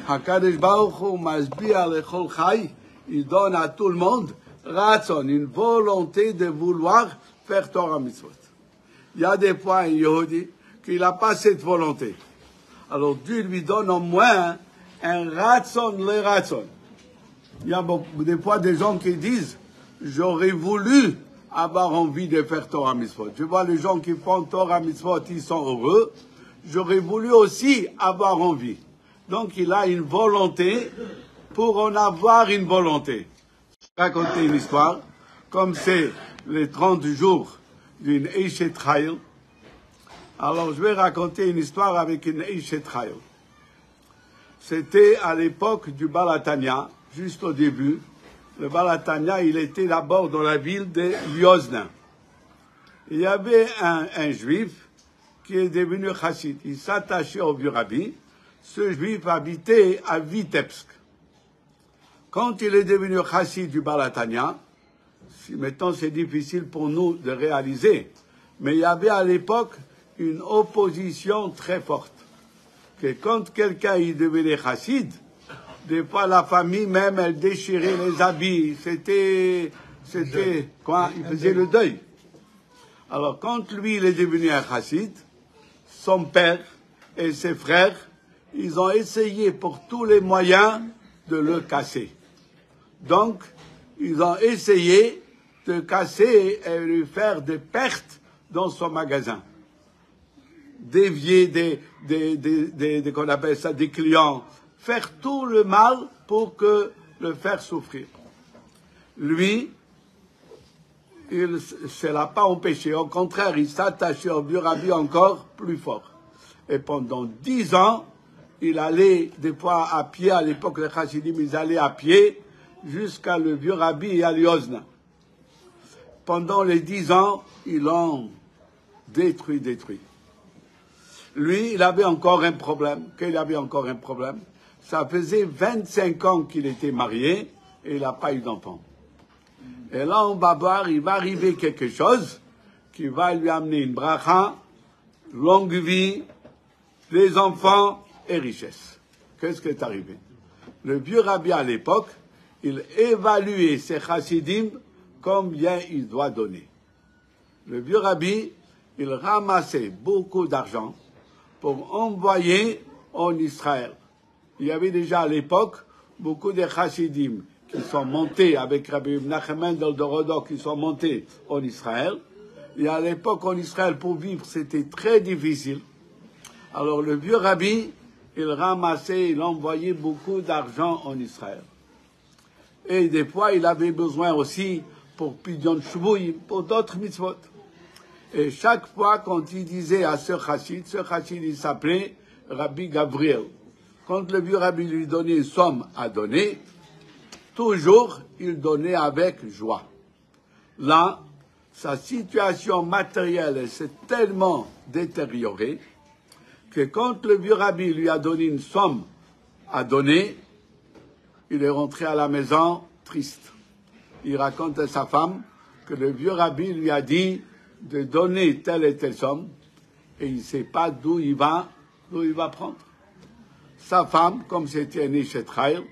Hakadosh Baruch Hu masbia lechol chai, il donne à tout le monde ratzon, une volonté de vouloir faire Torah mitzvot. Il y a des fois un Yehudi qu'il n'a pas cette volonté. Alors Dieu lui donne au moins un ratzon le ratzon. Il y a des fois des gens qui disent j'aurais voulu avoir envie de faire Torah mitzvot. Je vois les gens qui font Torah mitzvot, ils sont heureux. J'aurais voulu aussi avoir envie. Donc il a une volonté pour en avoir une volonté. Je vais raconter une histoire. Comme c'est les 30 jours d'une Eishet Chayil, alors je vais raconter une histoire avec une Eishet Chayil. C'était à l'époque du Baal HaTanya, juste au début. Le Baal HaTanya, il était d'abord dans la ville de Liozna. Il y avait un juif qui est devenu chassid. Il s'attachait au vieux rabbi. Ce juif habitait à Vitebsk. Quand il est devenu chassid du Baal HaTanya, maintenant c'est difficile pour nous de réaliser, mais il y avait à l'époque une opposition très forte. Que quand quelqu'un il devenait chassid, des fois la famille même, elle déchirait les habits. C'était quoi? Il faisait le deuil. Alors quand lui il est devenu un chassid, son père et ses frères, ils ont essayé pour tous les moyens de le casser. Donc, ils ont essayé de casser et lui faire des pertes dans son magasin. Dévier qu'on appelle ça des clients, faire tout le mal pour le faire souffrir. Lui, il ne se l'a pas empêché. Au contraire, il s'attachait au vieux rabbi encore plus fort. Et pendant 10 ans, il allait des fois à pied. À l'époque, les chassidim, ils allaient à pied jusqu'à le vieux rabbi et à Liozna. Pendant les 10 ans, ils l'ont détruit. Lui, il avait encore un problème. Qu'il avait encore un problème. Ça faisait 25 ans qu'il était marié et il n'a pas eu d'enfant. Et là, on va voir, il va arriver quelque chose qui va lui amener une bracha, longue vie, des enfants et richesse. Qu'est-ce qui est arrivé? Le vieux rabbi à l'époque, il évaluait ses chassidim combien il doit donner. Le vieux rabbi, il ramassait beaucoup d'argent pour envoyer en Israël. Il y avait déjà à l'époque beaucoup de chassidim qui sont montés avec Rabbi Menachem Mendel de Rodok, qui sont montés en Israël. Et à l'époque, en Israël, pour vivre, c'était très difficile. Alors, le vieux rabbi, il ramassait, il envoyait beaucoup d'argent en Israël. Et des fois, il avait besoin aussi pour Pidyon Shvouim, pour d'autres mitzvot. Et chaque fois, quand il disait à ce chassid, il s'appelait Rabbi Gabriel. Quand le vieux rabbi lui donnait une somme à donner, toujours, il donnait avec joie. Là, sa situation matérielle s'est tellement détériorée que quand le vieux rabbi lui a donné une somme à donner, il est rentré à la maison triste. Il raconte à sa femme que le vieux rabbi lui a dit de donner telle et telle somme et il ne sait pas d'où il va prendre. Sa femme, comme c'était un Eishet Chayil,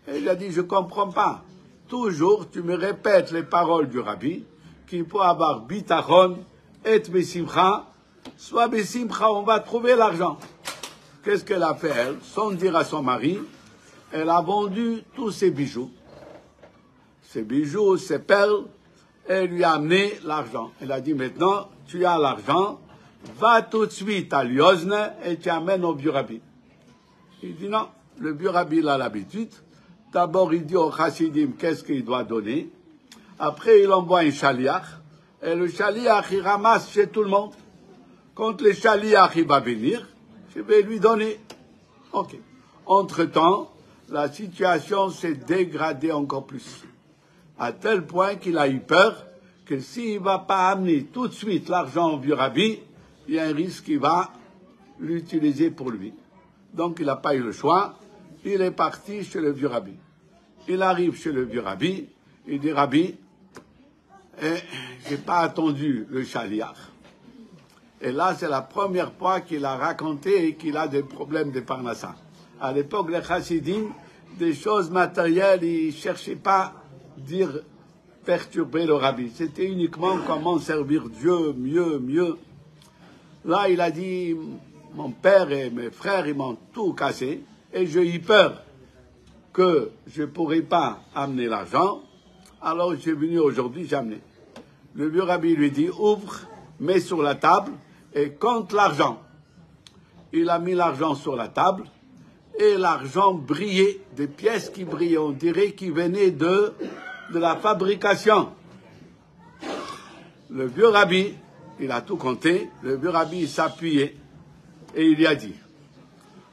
elle a dit, je ne comprends pas. Toujours, tu me répètes les paroles du rabbi, qu'il faut avoir bitachon et besimcha. Soit besimcha, on va trouver l'argent. Qu'est-ce qu'elle a fait, elle? Sans dire à son mari, elle a vendu tous ses bijoux. Ses bijoux, ses perles, et elle lui a amené l'argent. Elle a dit, maintenant, tu as l'argent, va tout de suite à Liozne et tu amènes au vieux rabbi. Il dit non, le vieux rabbi il a l'habitude. D'abord, il dit au chassidim qu'est-ce qu'il doit donner. Après, il envoie un shaliach. Et le shaliach, il ramasse chez tout le monde. Quand le shaliach, il va venir, je vais lui donner. Ok. Entre-temps, la situation s'est dégradée encore plus. À tel point qu'il a eu peur que s'il ne va pas amener tout de suite l'argent au vieux rabbi, il y a un risque qu'il va l'utiliser pour lui. Donc, il n'a pas eu le choix. Il est parti chez le vieux rabbi. Il arrive chez le vieux rabbi. Il dit, Rabbi, j'ai pas attendu le shaliach. Et là, c'est la première fois qu'il a raconté qu'il a des problèmes de parnassa. À l'époque, les chassidim, des choses matérielles, ils ne cherchaient pas à dire perturber le rabbi. C'était uniquement comment servir Dieu mieux. Là, il a dit, mon père et mes frères, ils m'ont tout cassé, et j'ai eu peur que je ne pourrais pas amener l'argent. Alors, je suis venu aujourd'hui, j'ai amené. Le vieux rabbi lui dit, ouvre, mets sur la table et compte l'argent. Il a mis l'argent sur la table et l'argent brillait, des pièces qui brillaient, on dirait qu'ils venaient de la fabrication. Le vieux rabbi, il a tout compté, le vieux rabbi s'appuyait et il lui a dit,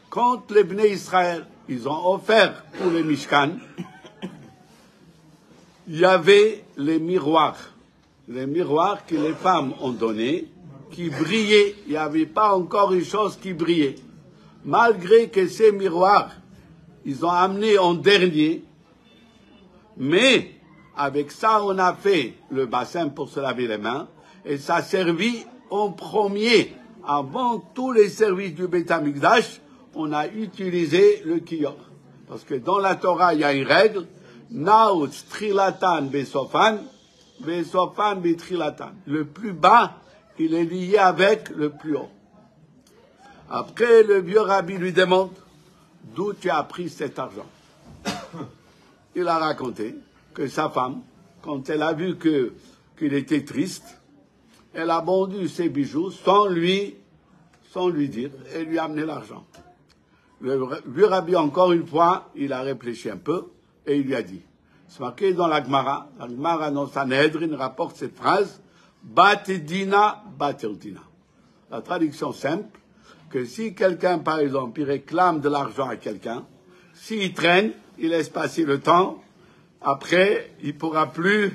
quand les Bnei Israël, ils ont offert pour les Mishkan, il y avait les miroirs que les femmes ont donnés, qui brillaient. Il n'y avait pas encore une chose qui brillait. Malgré que ces miroirs, ils ont amené en dernier, mais avec ça, on a fait le bassin pour se laver les mains, et ça a servi en premier. Avant tous les services du Beit HaMikdash, on a utilisé le kior. Parce que dans la Torah, il y a une règle, Naut trilatan besofan, besofan betrilatan. Le plus bas, il est lié avec le plus haut. Après, le vieux rabbi lui demande, d'où tu as pris cet argent? Il a raconté que sa femme, quand elle a vu qu'il était triste, elle a vendu ses bijoux sans lui dire, et lui a amené l'argent. Le vieux rabbi, encore une fois, il a réfléchi un peu, et il lui a dit, c'est marqué dans la Gemara dans Sanhedrin rapporte cette phrase, Batedina, Baterdina. La traduction simple, que si quelqu'un, par exemple, il réclame de l'argent à quelqu'un, s'il traîne, il laisse passer le temps, après, il pourra plus,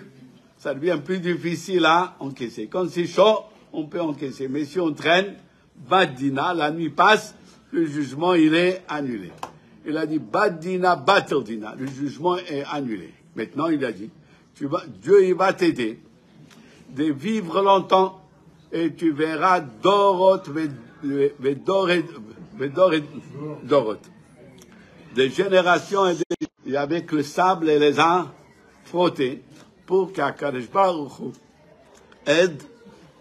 ça devient plus difficile à encaisser. Quand c'est chaud, on peut encaisser. Mais si on traîne, Batedina, la nuit passe, le jugement, il est annulé. Il a dit, Batedina, Baterdina, le jugement est annulé. Maintenant, il a dit, Dieu, il va t'aider de vivre longtemps et tu verras Dorot, Dorot. Des générations et avec le sable et les a frottés pour qu'Akadosh Baruch Hu aide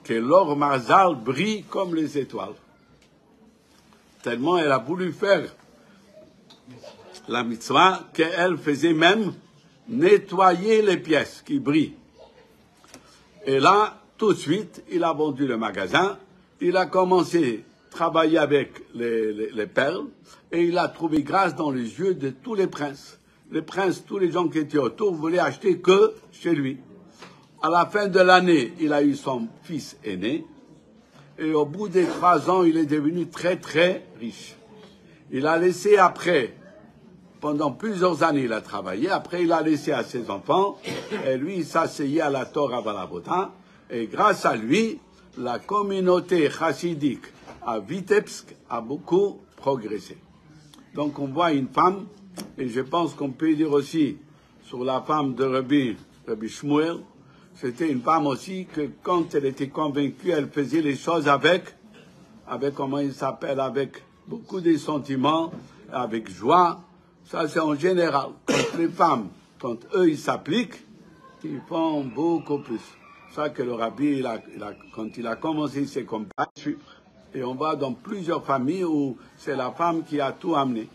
que l'or mazal brille comme les étoiles. Tellement elle a voulu faire la mitzvah qu'elle faisait même nettoyer les pièces qui brillent. Et là, tout de suite, il a vendu le magasin, il a commencé à travailler avec les perles, et il a trouvé grâce dans les yeux de tous les princes. Les princes, tous les gens qui étaient autour, voulaient acheter que chez lui. À la fin de l'année, il a eu son fils aîné, et au bout des 3 ans, il est devenu très, très riche. Il a laissé après, pendant plusieurs années, il a travaillé. Après, il a laissé à ses enfants. Et lui, il s'asseyait à la Torah Balabota. Et grâce à lui, la communauté chassidique à Vitebsk a beaucoup progressé. Donc, on voit une femme, et je pense qu'on peut dire aussi sur la femme de Rabbi Shmuel, c'était une femme aussi que quand elle était convaincue, elle faisait les choses avec comment il s'appelle, avec beaucoup de sentiments, avec joie. Ça, c'est en général. Quand les femmes, quand eux, ils s'appliquent, ils font beaucoup plus. C'est ça que le rabbi, quand il a commencé ses compagnes, et on va dans plusieurs familles où c'est la femme qui a tout amené.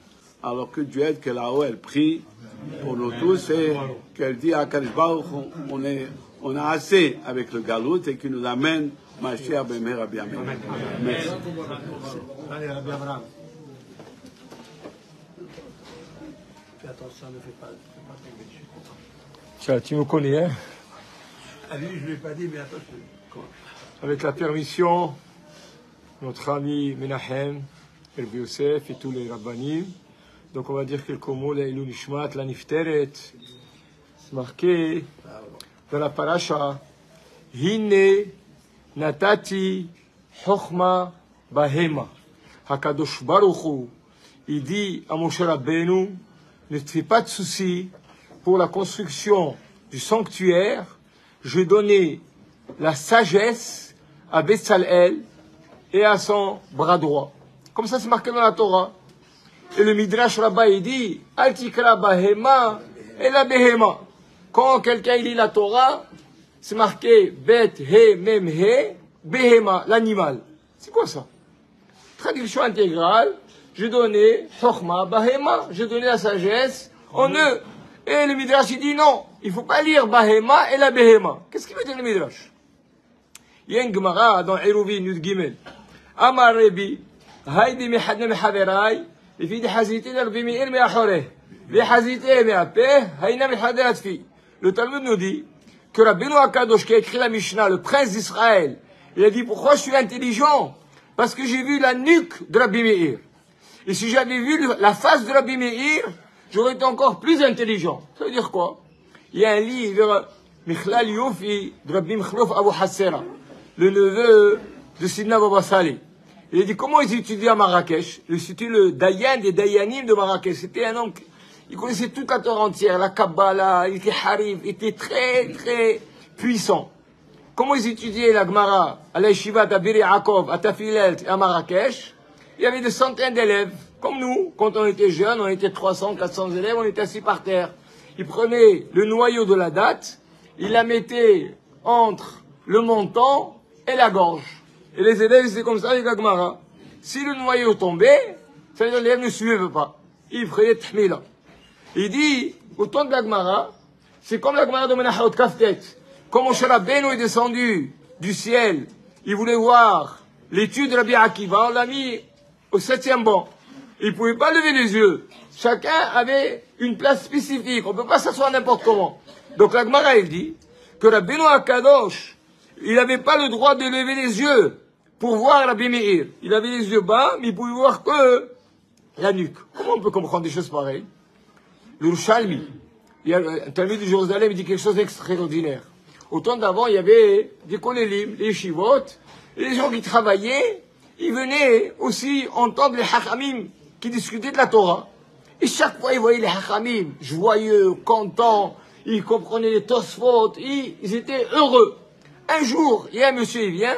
Alors que Dieu aide que là-haut, elle prie pour nous tous et qu'elle dit à Kadosh Baruch Hu, on a assez avec le galout et qu'il nous amène ma chère Bémé Rabbi Amen. Merci. Allez, Rabbi Abraham. Attention, ne fais pas tomber dessus. Tiens, tu me connais, hein? Ah lui, je ne l'ai pas dit, mais attention. Avec la permission, notre ami Menahem, Rabbi Yosef et tous les rabbanim. Donc on va dire quelques mots, la Ilou Nishmat, la Nifteret. C'est marqué dans la paracha, Hine Natati Chochma Bahema. Hakadosh Baruch Hu, il dit à Moshe Rabbeinu, ne te fais pas de soucis pour la construction du sanctuaire. Je vais donner la sagesse à Betsalel et à son bras droit. Comme ça, c'est marqué dans la Torah. Et le Midrash Rabbah, il dit, Altikra Bahema et la Behema. Quand quelqu'un lit la Torah, c'est marqué Bet, He, Mem, He, Behema, l'animal. C'est quoi ça? Traduction intégrale, je donnais Chochma, Bahema, je donnais la sagesse en eux. Et le Midrash, il dit non, il ne faut pas lire Bahema et la Behema. Qu'est-ce qu'il veut dire le Midrash? Il y a une Gemara dans Eruvin, Yud Gimel. Amar Rebi, Haïdi Mehadne Mehaverai, et fi de Hazité d'Arbi Meir Meachore, les Hazité Meapeh, Haïna Mehaderat fi. Le Talmud nous dit que Rabbeinu Akadosh, qui a écrit la Mishnah, le prince d'Israël, il a dit pourquoi je suis intelligent? Parce que j'ai vu la nuque de Rabbi Meir. Et si j'avais vu la face de Rabbi Meir, j'aurais été encore plus intelligent. Ça veut dire quoi? Il y a un livre, Michlal Youfi, de Rabbi Mkhlouf Abu Hassera, le neveu de Sidna Baba Saleh. Il a dit comment ils étudiaient à Marrakech. C'était le Dayan des Dayanim de Marrakech. C'était un homme, il connaissait toute la Torah entière, la Kabbalah, il était Harif, il était très, très puissant. Comment ils étudiaient la Gemara à la Yeshiva, à Biri Yaakov, à Tafilel, à Marrakech? Il y avait des centaines d'élèves, comme nous. Quand on était jeunes, on était 300, 400 élèves, on était assis par terre. Ils prenaient le noyau de la date, ils la mettaient entre le menton et la gorge. Et les élèves, c'est comme ça avec la Gemara. Si le noyau tombait, ça veut dire que l'élève ne suivait pas. Il ferait Tmila. Il dit, au temps de la Gemara, c'est comme la Gemara de Menachot Kaftet. Quand Moshe Rabbeinu est descendu du ciel, il voulait voir l'étude de Rabbi Akiva, on l'a mis au 7e banc. Il ne pouvait pas lever les yeux. Chacun avait une place spécifique. On ne peut pas s'asseoir n'importe comment. Donc la Gemara, elle dit que Rabbeinu Akadosh, il n'avait pas le droit de lever les yeux pour voir Rabbi Meir. Il avait les yeux bas, mais il pouvait voir que la nuque. Comment on peut comprendre des choses pareilles? Le Yerushalmi, il y a un Talmud de Jérusalem, il dit quelque chose d'extraordinaire. Au temps d'avant, il y avait des kolélim, les yeshivot, et les gens qui travaillaient, ils venaient aussi entendre les hachamim qui discutaient de la Torah. Et chaque fois, ils voyaient les hachamim joyeux, contents, ils comprenaient les tosfot, ils étaient heureux. Un jour, il y a un monsieur, il vient,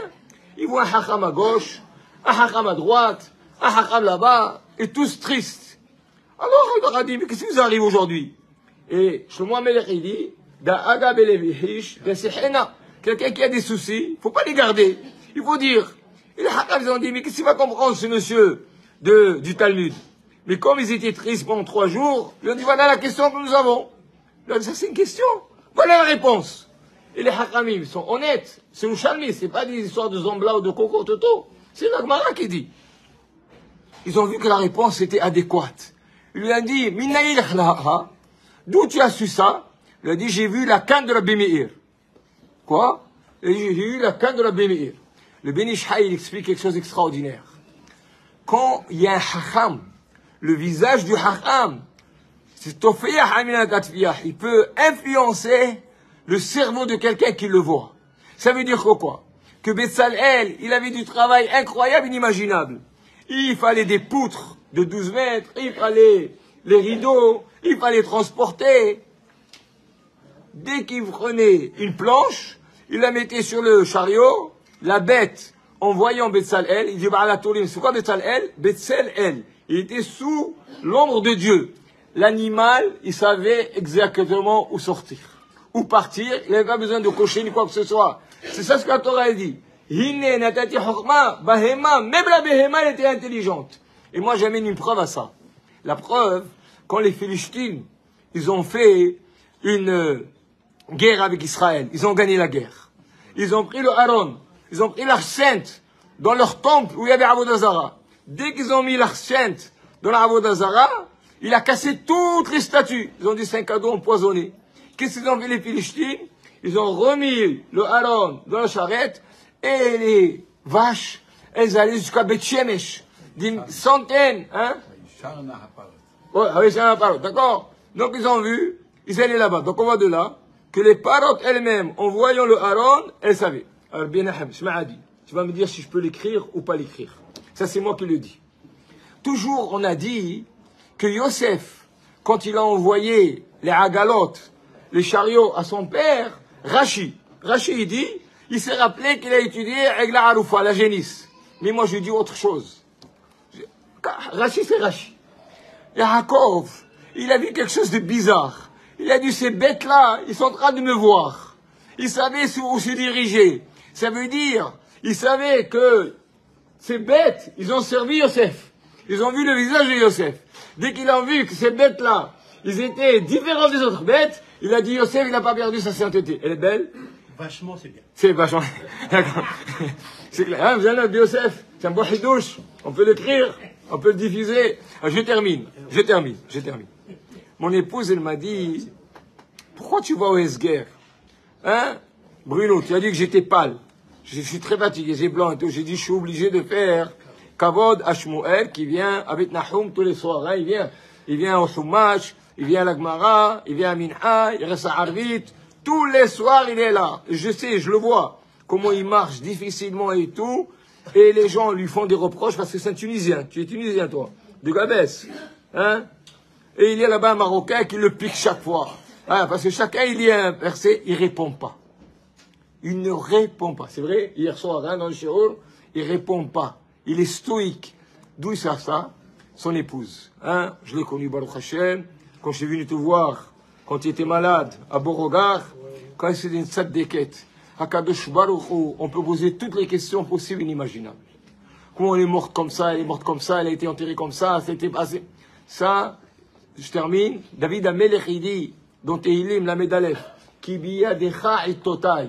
il voit un hacham à gauche, un hacham à droite, un hacham là-bas, et tous tristes. Alors, il leur a dit, mais qu'est-ce qui vous arrive aujourd'hui? Et Shlomo HaMelech, il dit, quelqu'un qui a des soucis, il ne faut pas les garder. Il faut dire. Et les hacham, ils ont dit, mais qu'est-ce qu'il va comprendre ce monsieur du Talmud? Mais comme ils étaient tristes pendant 3 jours, ils ont dit, voilà la question que nous avons. Ils ont dit, ça c'est une question. Voilà la réponse. Et les hachamim sont honnêtes. C'est le Shalmi, c'est pas des histoires de Zambla ou de Coco Toto. C'est la Gemara qui dit. Ils ont vu que la réponse était adéquate. Il lui a dit, Minnaïl Khlaha, d'où tu as su ça? Il a dit, j'ai vu la canne de Rabbi Meir. Quoi? Il a dit, j'ai vu la canne de Rabbi Meir. Le Ben Ish Chai, il explique quelque chose d'extraordinaire. Quand il y a un hacham, le visage du hacham, c'est Tofiyah Amina Katfiyah, il peut influencer le cerveau de quelqu'un qui le voit. Ça veut dire quoi? Que Betzalel, il avait du travail incroyable, inimaginable. Il fallait des poutres de 12 mètres, il fallait les rideaux, il fallait transporter. Dès qu'il prenait une planche, il la mettait sur le chariot, la bête, en voyant Betzalel, il dit, c'est quoi Betzalel? Betzalel. Il était sous l'ombre de Dieu. L'animal, il savait exactement où sortir. Où partir, il n'avait pas besoin de cocher ni quoi que ce soit. C'est ça ce que la Torah dit. Hine natati chokma, bahema, même la behema, elle était intelligente. Et moi, j'amène une preuve à ça. La preuve, quand les Philistines, ils ont fait une guerre avec Israël, ils ont gagné la guerre. Ils ont pris le Aaron, ils ont pris l'arche sainte dans leur temple où il y avait Avodah Zara. Dès qu'ils ont mis l'arche sainte dans l'Avodah Zara, il a cassé toutes les statues. Ils ont dit c'est un cadeau empoisonné. Qu'est-ce qu'ils ont fait les Philistines? Ils ont remis le Aaron dans la charrette et les vaches, elles allaient jusqu'à Beth Shemesh. Des centaines, hein? Ouais, avec un parole, d'accord? Donc ils ont vu, ils allaient là-bas. Donc on voit de là que les paroles elles-mêmes, en voyant le Aaron, elles savaient. Alors bien je m'ai dit, tu vas me dire si je peux l'écrire ou pas l'écrire. Ça c'est moi qui le dis. Toujours on a dit que Yosef, quand il a envoyé les agalotes, les chariots à son père, Rashi il dit, il s'est rappelé qu'il a étudié avec la Haroufa, la génisse. Mais moi je dis autre chose. Rashi c'est Rashi. Yaakov, il a vu quelque chose de bizarre. Il a dit, ces bêtes-là, ils sont en train de me voir. Il savait où se diriger. Ça veut dire, il savait que ces bêtes, ils ont servi Yosef. Ils ont vu le visage de Yosef. Dès qu'ils ont vu que ces bêtes-là, ils étaient différents des autres bêtes, il a dit, Yosef, il n'a pas perdu sa sainteté. Elle est belle? Vachement, c'est bien. C'est vachement. D'accord. C'est clair. Hein, vous avez de Yosef. C'est un beau chidouche. On peut l'écrire. On peut le diffuser. Je termine. Mon épouse, elle m'a dit, pourquoi tu vas au Esguerre? Hein? Bruno, tu as dit que j'étais pâle. Je suis très fatigué, j'ai blanc et tout. J'ai dit, je suis obligé de faire Kavod Hashmuel qui vient avec Nahum tous les soirs. Hein? Il vient au Chumash, il vient à la Gemara, il vient à Minha, il reste à Arvit. Tous les soirs, il est là. Je sais, je le vois. Comment il marche difficilement et tout. Et les gens lui font des reproches parce que c'est un Tunisien. Tu es Tunisien, toi. De Gabès. Hein? Et il y a là-bas un Marocain qui le pique chaque fois. Hein? Parce que chacun, il y a un verset, il répond pas. Il ne répond pas. C'est vrai, hier soir, hein, dans le shiur, il répond pas. Il est stoïque. D'où il sait ça? Son épouse. Hein? Je l'ai connu, Baruch Hashem, quand je suis venu te voir, quand il était malade, à Beauregard, quand il c'était une tzaddiket. À Kadosh Baruch Hu, on peut poser toutes les questions possibles et inimaginables. Comment elle est morte comme ça, elle est morte comme ça, elle a été enterrée comme ça, c'était passé. Ça, je termine. David Amelech, il dit, dans Tehilim, la Medalef, qui biya decha et totai.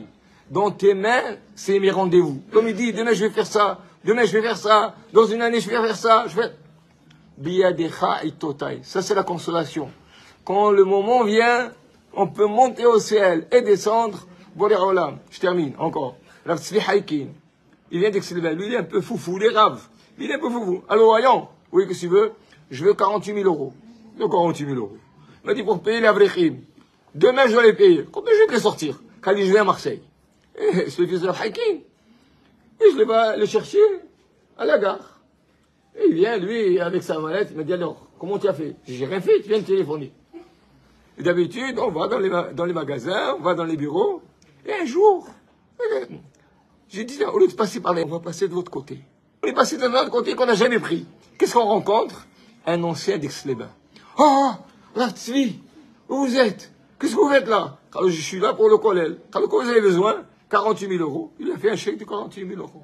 Dans tes mains, c'est mes rendez-vous. Comme il dit, demain je vais faire ça, demain je vais faire ça, dans une année je vais faire ça, je vais... Biya decha et totai. Ça, c'est la consolation. Quand le moment vient, on peut monter au ciel et descendre. Je termine encore. Rav Tzvi Haikin. Il vient d'Aix-les-Bains. Lui, il est un peu foufou, il est rave. Il est un peu foufou. Allô, voyons. Oui, qu'est-ce que tu veux? Je veux 48 000 euros. De 48 000 euros. Il m'a dit pour payer les Avrechim. Demain, je vais les payer. Combien je vais te les sortir? Quand il dit, je vais à Marseille. Et c'est le fils de Rav Haikin. Et je vais le chercher à la gare. Et il vient, lui, avec sa mallette. Il m'a dit, alors, comment tu as fait? J'ai rien fait, tu viens de téléphoner. Et d'habitude, on va dans les magasins, on va dans les bureaux. Et un jour, j'ai dit, au lieu de passer par là, on va passer de l'autre côté. On est passé de l'autre côté qu'on n'a jamais pris. Qu'est-ce qu'on rencontre? Un ancien d'Aix-les-Bains. Oh, Rav Tzvi, où vous êtes? Qu'est-ce que vous faites là? Alors, je suis là pour le collèle. Quand vous avez besoin, 48 000 euros. Il a fait un chèque de 48 000 euros.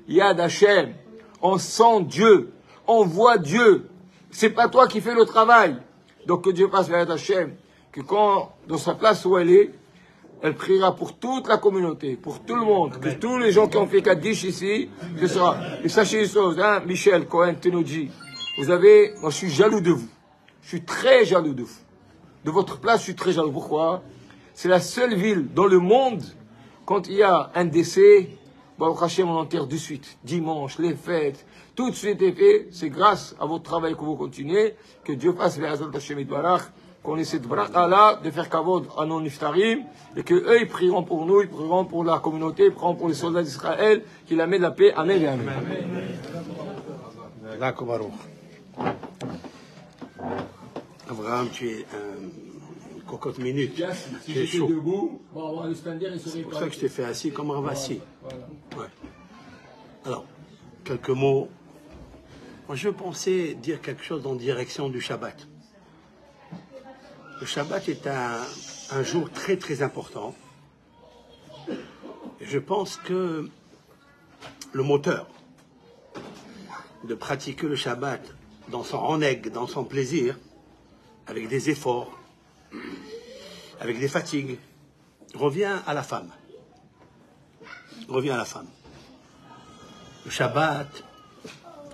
Yad Hashem, on sent Dieu, on voit Dieu. C'est pas toi qui fais le travail. Donc que Dieu passe vers Yad Hashem, que quand, dans sa place où elle est, elle priera pour toute la communauté, pour tout le monde, que tous les gens qui ont fait Kaddish ici, ce sera. Et sachez une chose, hein, Michel Cohen Tenodji, vous avez, moi je suis jaloux de vous. Je suis très jaloux de vous. De votre place, je suis très jaloux. Pourquoi? C'est la seule ville dans le monde, quand il y a un décès, Baruch Hashem, on enterre de suite. Dimanche, les fêtes, tout de suite est fait. C'est grâce à votre travail que vous continuez, que Dieu fasse les Hazal Hashem et Barach, qu'on ait cette bracha-là, de faire kavod à nos niftarim, et que eux, ils prieront pour nous, ils prieront pour la communauté, ils prieront pour les soldats d'Israël, qu'il amène la paix. Amen et Amen. D'accord, Baruch. Abraham, tu es une cocotte minute. Si j'étais debout, bon, le stander, il serait C'est pour ça que je t'ai fait assis comme un assis. Ouais. Alors, quelques mots. Moi, je pensais dire quelque chose en direction du Shabbat. Le Shabbat est un jour très très important. Et je pense que le moteur de pratiquer le Shabbat dans son renègue, dans son plaisir, avec des efforts, avec des fatigues, revient à la femme. Revient à la femme. Le Shabbat,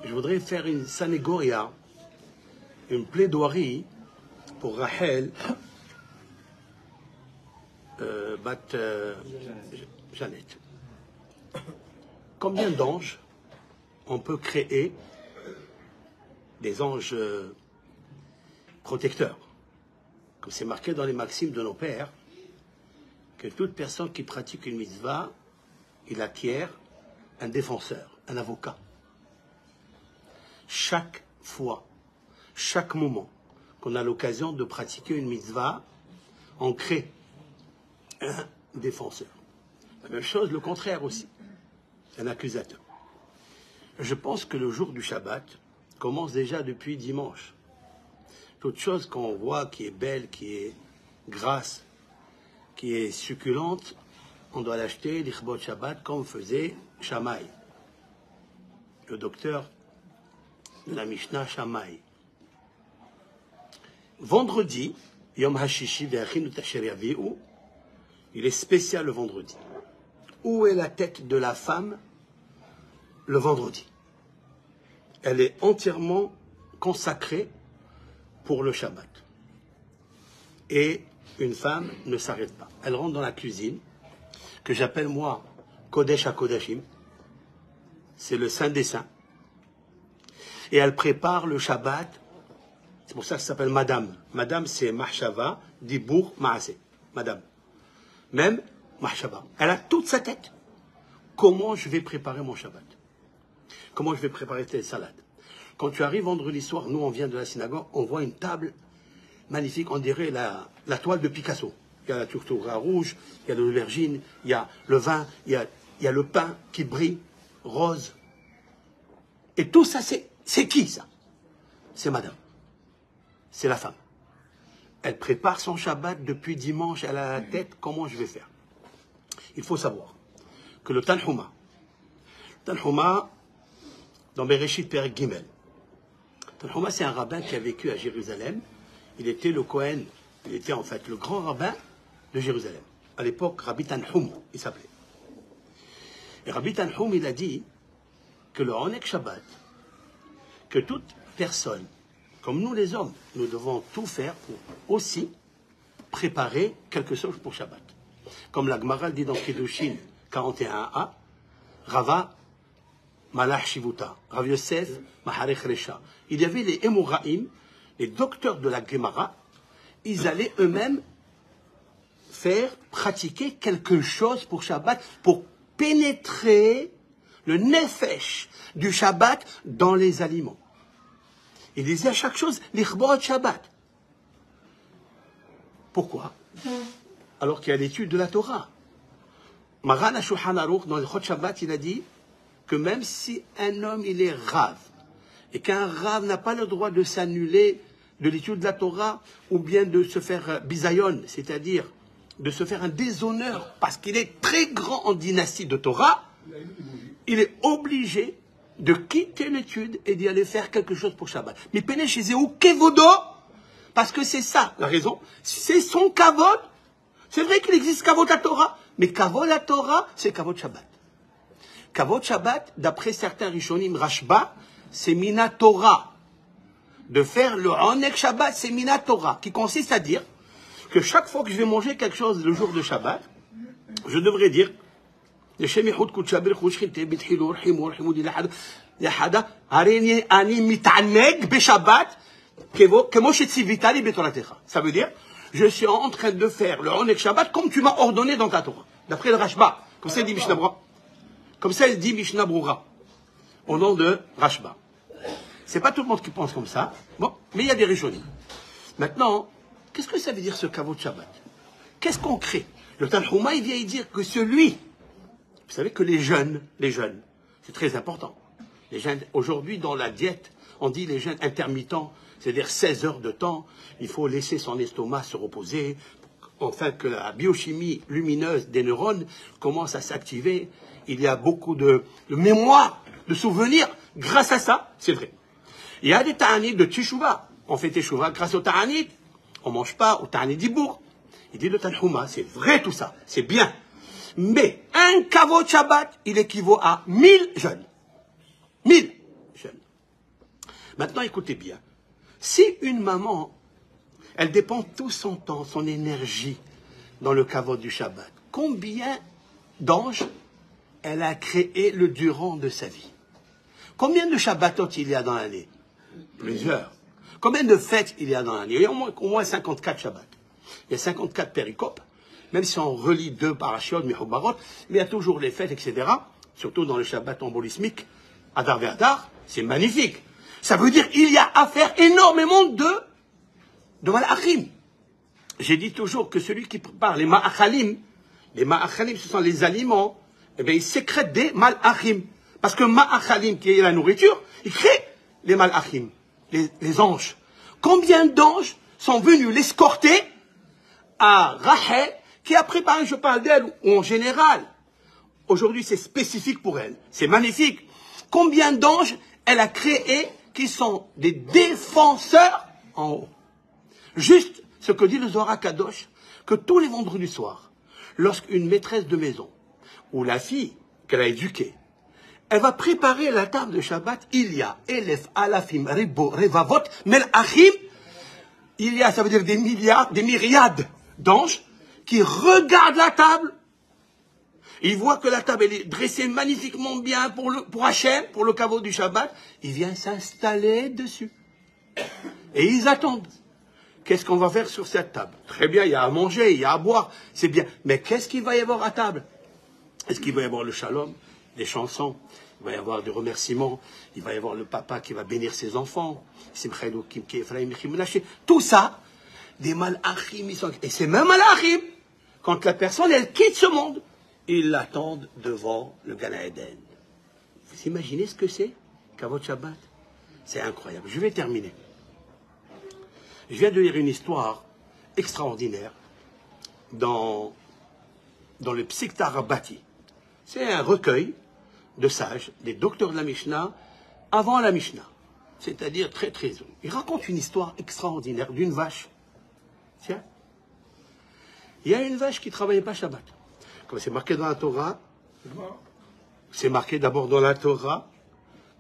je voudrais faire une sanégoria, une plaidoirie pour Rachel, Jeannette. Combien d'anges on peut créer, des anges protecteurs, comme c'est marqué dans les maximes de nos pères, que toute personne qui pratique une mitzvah, il acquiert un défenseur, un avocat. Chaque fois, chaque moment qu'on a l'occasion de pratiquer une mitzvah, on crée un défenseur. La même chose, le contraire aussi, un accusateur. Je pense que le jour du Shabbat commence déjà depuis dimanche. Toute chose qu'on voit qui est belle, qui est grasse, qui est succulente, on doit l'acheter, l'Ichbot Shabbat, comme faisait Shammai, le docteur de la Mishnah Shammai. Vendredi, Yom HaShishi ve'achinu tasher yavi'u, il est spécial le vendredi. Où est la tête de la femme le vendredi? Elle est entièrement consacrée pour le Shabbat. Et une femme ne s'arrête pas. Elle rentre dans la cuisine, que j'appelle moi Kodesh HaKodashim. C'est le Saint des Saints. Et elle prépare le Shabbat. C'est pour ça que ça s'appelle Madame. Madame, c'est Mahshava, Dibour, Maaseh. Madame. Même Mahshava. Elle a toute sa tête. Comment je vais préparer mon Shabbat? Comment je vais préparer telle salade? Quand tu arrives vendredi soir, nous on vient de la synagogue, on voit une table magnifique, on dirait la toile de Picasso. Il y a la tourterie rouge, il y a l'aubergine, il y a le vin, il y a le pain qui brille, rose. Et tout ça, c'est qui ça? C'est madame. C'est la femme. Elle prépare son Shabbat depuis dimanche, elle a la tête, comment je vais faire? Il faut savoir que le Tanhuma, dans Bereshit Perek Gimel, Tanhuma c'est un rabbin qui a vécu à Jérusalem, il était le Kohen, il était en fait le grand rabbin de Jérusalem. À l'époque, Rabbi Tanhum, il s'appelait. Et Rabbi Tanhum, il a dit que le Onek Shabbat, que toute personne, comme nous les hommes, nous devons tout faire pour aussi préparer quelque chose pour Shabbat. Comme la Gemara dit dans Kiddushin 41a, Rava Malach Shivuta, Rav Yosef Maharech Resha. Il y avait les Emoraim, les docteurs de la Gemara, ils allaient eux-mêmes pratiquer quelque chose pour Shabbat, pour pénétrer le nefesh du Shabbat dans les aliments. Il disait à chaque chose, l'Ichbot Shabbat. Pourquoi? Alors qu'il y a l'étude de la Torah. Maran HaShulchan Aruch, dans l'Ichbot Shabbat, il a dit que même si un homme, il est rave, et qu'un rave n'a pas le droit de s'annuler de l'étude de la Torah, ou bien de se faire bisayon, c'est-à-dire de se faire un déshonneur, parce qu'il est très grand en dynastie de Torah, il est obligé de quitter l'étude et d'y aller faire quelque chose pour Shabbat. Mais Pene chez Zéou, Kevodo, parce que c'est ça la raison, c'est son Kavod. C'est vrai qu'il existe Kavod à Torah, mais Kavod à Torah, c'est Kavod Shabbat. Kavod Shabbat, d'après certains Rishonim, Rashba, c'est Mina Torah. De faire le Onek Shabbat, c'est Mina Torah, qui consiste à dire que chaque fois que je vais manger quelque chose le jour de Shabbat, je devrais dire ça veut dire, je suis en train de faire le Onek Shabbat comme tu m'as ordonné dans ta Torah. D'après le Rashba, comme ça il dit Mishnah Brura. Comme ça il dit Mishnah Brura, au nom de Rashba. C'est pas tout le monde qui pense comme ça, bon, mais il y a des Rishonim. Maintenant, qu'est-ce que ça veut dire ce Kavod Shabbat? Qu'est-ce qu'on crée? Le Tanhuma, il vient dire que celui, vous savez que les jeunes, c'est très important. Les jeunes, aujourd'hui, dans la diète, on dit les jeûnes intermittents, c'est-à-dire 16 heures de temps, il faut laisser son estomac se reposer, afin que la biochimie lumineuse des neurones commence à s'activer. Il y a beaucoup de mémoire, de souvenirs, grâce à ça, c'est vrai. Il y a des ta'anit de Teshuvah. On fait Teshuvah grâce au ta'anit. On ne mange pas au ta'anit d'Ibour. Il dit le Tanhuma, c'est vrai tout ça, c'est bien. Mais un Kavod Shabbat, il équivaut à 1000 jeunes. 1000 jeunes. Maintenant, écoutez bien. Si une maman, elle dépend tout son temps, son énergie dans le Kavod du Shabbat, combien d'anges elle a créé le durant de sa vie? Combien de Shabbatot il y a dans l'année? Plusieurs. Combien de fêtes il y a dans l'année? Il y a au moins 54 Shabbats. Il y a 54 péricopes, même si on relie 2 parashiot, Mehubarot, mais il y a toujours les fêtes, etc. Surtout dans le Shabbat embolismique, Adar Ve'Adar, c'est magnifique. Ça veut dire qu'il y a à faire énormément de malachim. J'ai dit toujours que celui qui prépare les ma'achalim, ce sont les aliments, eh bien, ils sécrètent des malachim. Parce que ma'achalim, qui est la nourriture, il crée les malachim, les anges. Combien d'anges sont venus l'escorter à Rachel, qui a préparé, je parle d'elle, ou en général. Aujourd'hui, c'est spécifique pour elle. C'est magnifique. Combien d'anges elle a créé qui sont des défenseurs en haut. Juste ce que dit le Zohar Kadosh, que tous les vendredis soirs, lorsqu'une maîtresse de maison, ou la fille qu'elle a éduquée, elle va préparer la table de Shabbat, il y a Elef, Alafim, Ribo, Revavot, Melachim, il y a, ça veut dire des milliards, des myriades d'anges qui regardent la table. Ils voient que la table elle est dressée magnifiquement bien pour Hachem, pour le caveau du Shabbat. Ils viennent s'installer dessus. Et ils attendent. Qu'est-ce qu'on va faire sur cette table? Très bien, il y a à manger, il y a à boire, c'est bien. Mais qu'est-ce qu'il va y avoir à table? Est-ce qu'il va y avoir le shalom, des chansons? Il va y avoir des remerciements. Il va y avoir le papa qui va bénir ses enfants. Tout ça, des malachim. Et ces mêmes malachim, quand la personne, elle quitte ce monde, ils l'attendent devant le Gan Eden. Vous imaginez ce que c'est, Kavod Shabbat? C'est incroyable. Je vais terminer. Je viens de lire une histoire extraordinaire dans le Psikta Rabbati. C'est un recueil de sages, des docteurs de la Mishnah, avant la Mishnah. C'est-à-dire très très... Il raconte une histoire extraordinaire d'une vache. Tiens. Il y a une vache qui ne travaillait pas Shabbat. Comme c'est marqué dans la Torah, c'est marqué d'abord dans la Torah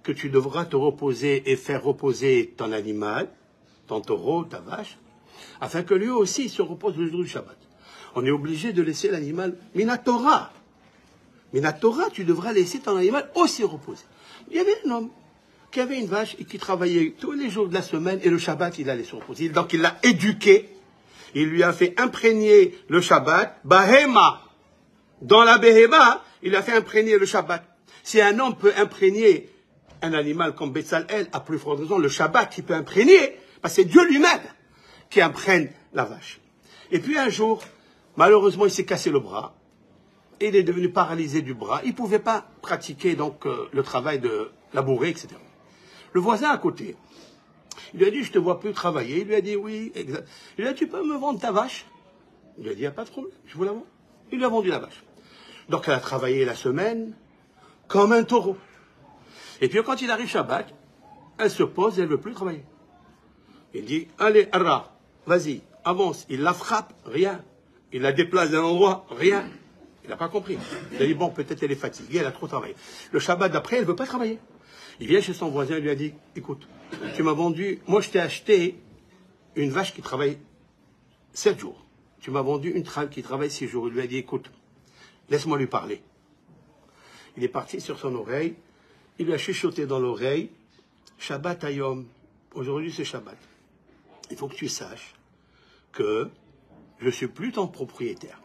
que tu devras te reposer et faire reposer ton animal, ton taureau, ta vache, afin que lui aussi se repose le jour du Shabbat. On est obligé de laisser l'animal Minatora. Minatora, tu devras laisser ton animal aussi reposer. Il y avait un homme qui avait une vache et qui travaillait tous les jours de la semaine et le Shabbat, il allait se reposer. Donc il l'a éduqué, il lui a fait imprégner le Shabbat, Bahema. Dans la Behema, il a fait imprégner le Shabbat. Si un homme peut imprégner un animal comme Betzalel, à plus forte raison, le Shabbat, il peut imprégner, parce que c'est Dieu lui-même qui imprègne la vache. Et puis un jour, malheureusement, il s'est cassé le bras, et il est devenu paralysé du bras. Il ne pouvait pas pratiquer donc le travail de labourer, etc. Le voisin à côté, il lui a dit, je ne te vois plus travailler. Il lui a dit, oui, exact. Il lui a dit, tu peux me vendre ta vache? Il lui a dit, il n'y a pas de problème, je vous la vends. Il lui a vendu la vache. Donc elle a travaillé la semaine comme un taureau. Et puis quand il arrive Shabbat, elle se pose et elle ne veut plus travailler. Il dit, allez, Arra, vas-y, avance. Il la frappe, rien. Il la déplace d'un endroit, rien. Il n'a pas compris. Il a dit, bon, peut-être elle est fatiguée, elle a trop travaillé. Le Shabbat d'après, elle ne veut pas travailler. Il vient chez son voisin et lui a dit, écoute, tu m'as vendu, moi je t'ai acheté une vache qui travaille 7 jours. Tu m'as vendu une qui travaille 6 jours. Il lui a dit, écoute, laisse-moi lui parler. Il est parti sur son oreille, il lui a chuchoté dans l'oreille, Shabbat Hayom, aujourd'hui c'est Shabbat. Il faut que tu saches que je ne suis plus ton propriétaire.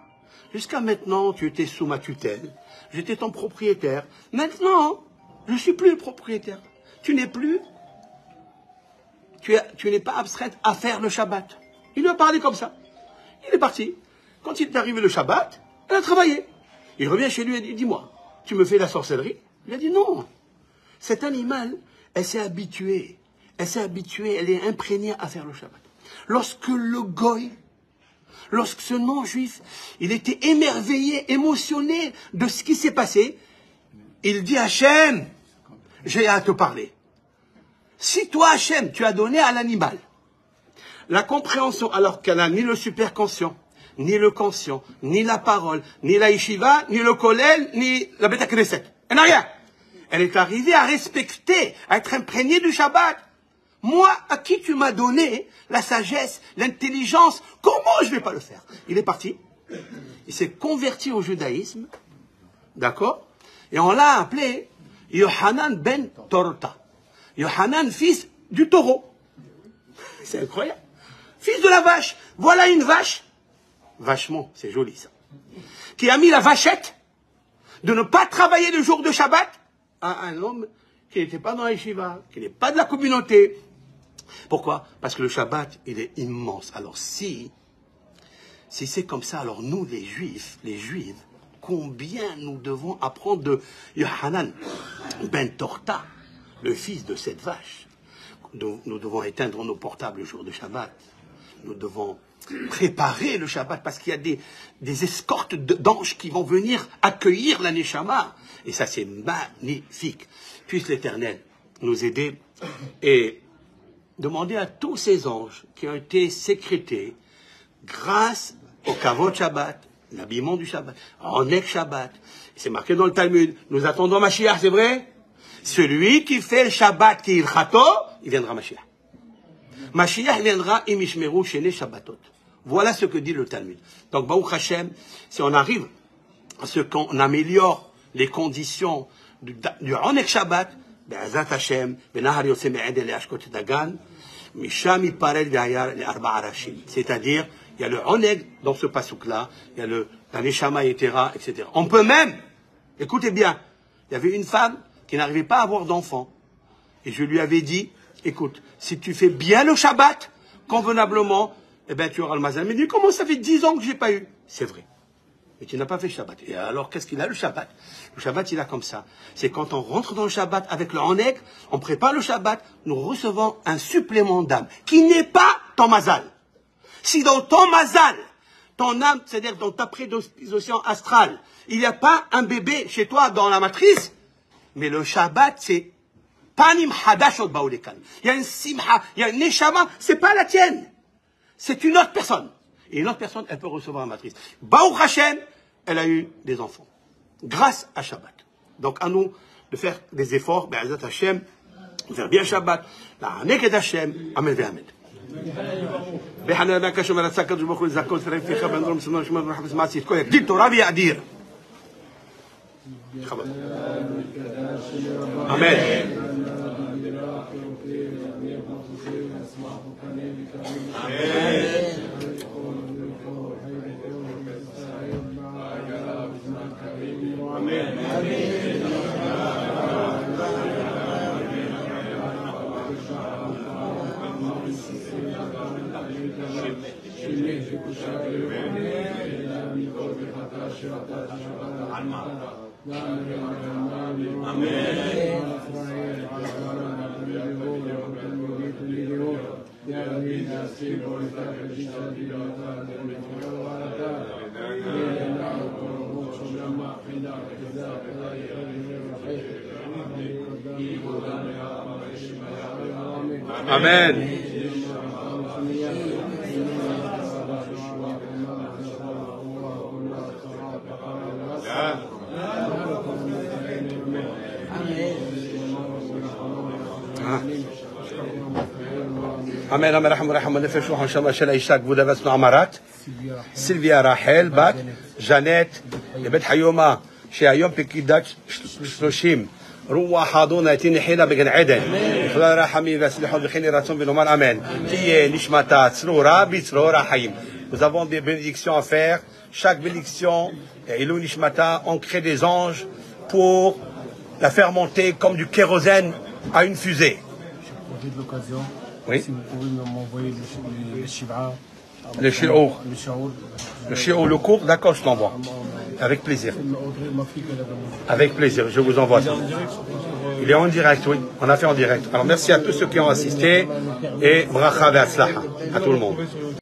Jusqu'à maintenant, tu étais sous ma tutelle, j'étais ton propriétaire. Maintenant, je ne suis plus le propriétaire. Tu n'es plus, tu n'es pas abstraite à faire le Shabbat. Il lui a parlé comme ça. Il est parti. Quand il est arrivé le Shabbat, elle a travaillé. Il revient chez lui et dit, dis-moi, tu me fais la sorcellerie? Il a dit, non. Cet animal, elle s'est habituée. Elle s'est habituée, elle est imprégnée à faire le Shabbat. Lorsque le goy, lorsque ce non-juif, il était émerveillé, émotionné de ce qui s'est passé, il dit, Hachem, j'ai à te parler. Si toi, Hachem, tu as donné à l'animal la compréhension, alors qu'elle n'a ni le superconscient, ni le conscient, ni la parole, ni la yeshiva, ni le kollel, ni la Beth Knesset. Elle n'a rien. Elle est arrivée à respecter, à être imprégnée du Shabbat. Moi, à qui tu m'as donné la sagesse, l'intelligence, comment je ne vais pas le faire? Il est parti. Il s'est converti au judaïsme. D'accord? Et on l'a appelé Yohanan ben Torta. Yohanan, fils du taureau. C'est incroyable. Fils de la vache. Voilà une vache. Vachement, c'est joli ça. Qui a mis la vachette de ne pas travailler le jour de Shabbat à un homme qui n'était pas dans la yeshiva, qui n'est pas de la communauté. Pourquoi? Parce que le Shabbat, il est immense. Alors si c'est comme ça, alors nous les Juifs, combien nous devons apprendre de Yohanan ben Torta, le fils de cette vache. nous devons éteindre nos portables le jour de Shabbat. Nous devons préparer le Shabbat parce qu'il y a des escortes d'anges qui vont venir accueillir la Neshama. Et ça, c'est magnifique. Puisse l'Éternel nous aider et demander à tous ces anges qui ont été sécrétés grâce au Kavod Shabbat, l'habillement du Shabbat, en Ek Shabbat. C'est marqué dans le Talmud. Nous attendons Mashiach, c'est vrai? Celui qui fait le Shabbat qui il chato, il viendra Mashiach. Mashiach viendra imishmeru shene Shabbatot. Voilà ce que dit le Talmud. Donc, Baruch Hashem, si on arrive à ce qu'on améliore les conditions du Onek Shabbat, Be'azat Hashem, Benahar Yotze Me'ed le Ashkot Dagan, Misham Yiparel Ve'ayar le Arba Arashim. C'est-à-dire, il y a le Onek dans ce pasouk-là, il y a la Neshama Yetera, etc. On peut même, écoutez bien, il y avait une femme qui n'arrivait pas à avoir d'enfant. Et je lui avais dit, écoute, si tu fais bien le Shabbat, convenablement, eh bien, tu auras le mazal. Mais il dit, comment ça fait 10 ans que je n'ai pas eu? C'est vrai. Mais tu n'as pas fait Shabbat. Et alors, qu'est-ce qu'il a, le Shabbat? Le Shabbat, il a comme ça. C'est quand on rentre dans le Shabbat avec le Haneg, on prépare le Shabbat, nous recevons un supplément d'âme, qui n'est pas ton mazal. Si dans ton mazal, ton âme, c'est-à-dire dans ta prédisposition astrale, il n'y a pas un bébé chez toi dans la matrice, mais le Shabbat, c'est panim hadashot baolekan. Il y a une simha, il y a une neshama, c'est pas la tienne. C'est une autre personne. Et une autre personne, elle peut recevoir la matrice. Baruch Hashem, elle a eu des enfants. Grâce à Shabbat. Donc, à nous de faire des efforts, Be'ezat Hashem, de faire bien Shabbat. La Neked Hashem, Amen ve'Amen. بحنانك شمال السكر جبوك الزكاة فريق في خبر نظام سماه شمال رحب سماه سيد كويك دي ترابي أدير خبر آمين Amen. Amen, Amen, Rahman, Rahman, Nefesh, Inch'Allah, Shalai, Ishak, Voudavas, Noamarat, Sylvia, Rachel, Bat, Jeannette, Lebet Hayoma, Sheayom, Pekidat, Shloshim, روح حاضونا يتيني حين بجن عدن خلال رحمي وسلحون بخير راتون بنومان amen qui nishmata tzrura bitzrura hayim. Nous avons des bénédictions à faire. Chaque bénédiction Ilou nishmata, on crée des anges pour la faire monter comme du kérosène à une fusée. J'ai de l'occasion. Oui. Si vous pouvez m'envoyer le shiv'a. Le shi'our. Le shi'our, le cours, d'accord, je t'envoie. Avec plaisir. Avec plaisir, je vous envoie ça. Il est en direct, oui. On a fait en direct. Alors merci à tous ceux qui ont assisté et bracha ve'atzlacha à tout le monde.